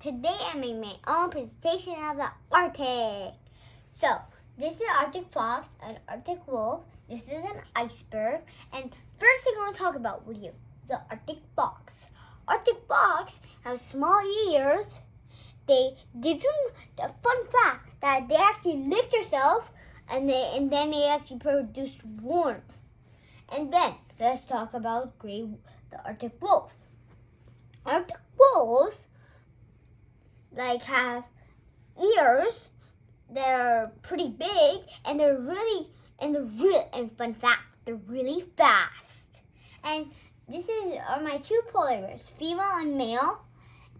Today I'm making my own presentation of the Arctic. So, this is an Arctic fox, an Arctic wolf, this is an iceberg, and first I'm going to talk about with you, the Arctic fox. Arctic fox have small ears. The fun fact that they actually lick themselves and then they actually produce warmth. And then let's talk about the Arctic wolf. Arctic wolves have ears that are pretty big, and and fun fact, they're really fast. And this are my two polar bears, female and male,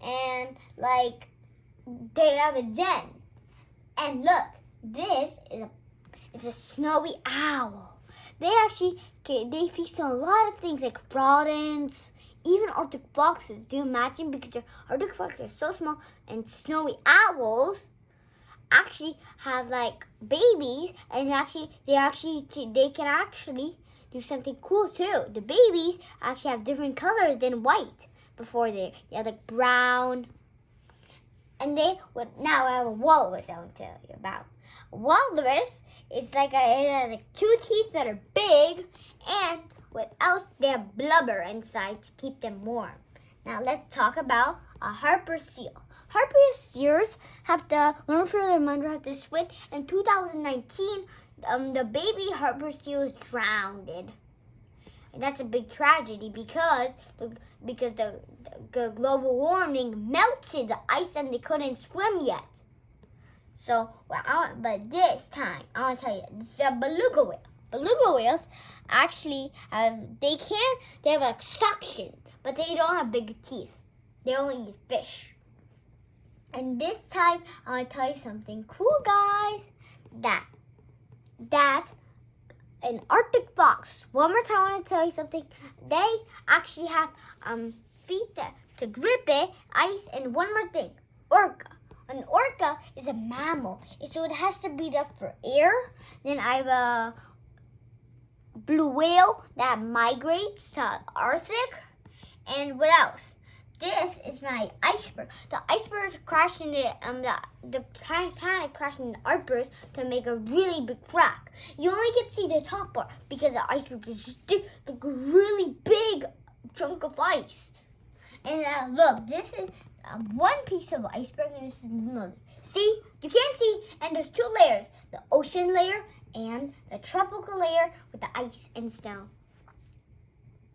and they have a den. And look, this is a snowy owl. They feast on a lot of things like rodents, even Arctic foxes. Do you imagine? Because the Arctic foxes are so small, and snowy owls actually have babies, and they can actually do something cool too. The babies actually have different colors than white. Before they have brown. And now I have a walrus I want to tell you about. A walrus is it has two teeth that are big, and what else? They have blubber inside to keep them warm. Now let's talk about a Harper seal. Harper seals have to learn for their mother have to swim. In 2019, the baby Harper seal drowned. And that's a big tragedy because the global warming melted the ice and they couldn't swim yet. So, but this time, I want to tell you, this is a beluga whale. Beluga whales actually they have suction, but they don't have big teeth. They only eat fish. And this time, I want to tell you something cool, guys. That an Arctic fox. One more time, I want to tell you something. They actually have feet to grip it, ice, and one more thing, orca. An orca is a mammal, so it has to breathe up for air. Then I have a blue whale that migrates to Arctic. And what else? This is my iceberg. The iceberg is crashing the Titanic crashing the iceberg to make a really big crack. You only can see the top part because the iceberg is just a really big chunk of ice. And look, this is one piece of iceberg, and this is another. See, you can't see, and there's two layers: the ocean layer and the tropical layer with the ice and snow.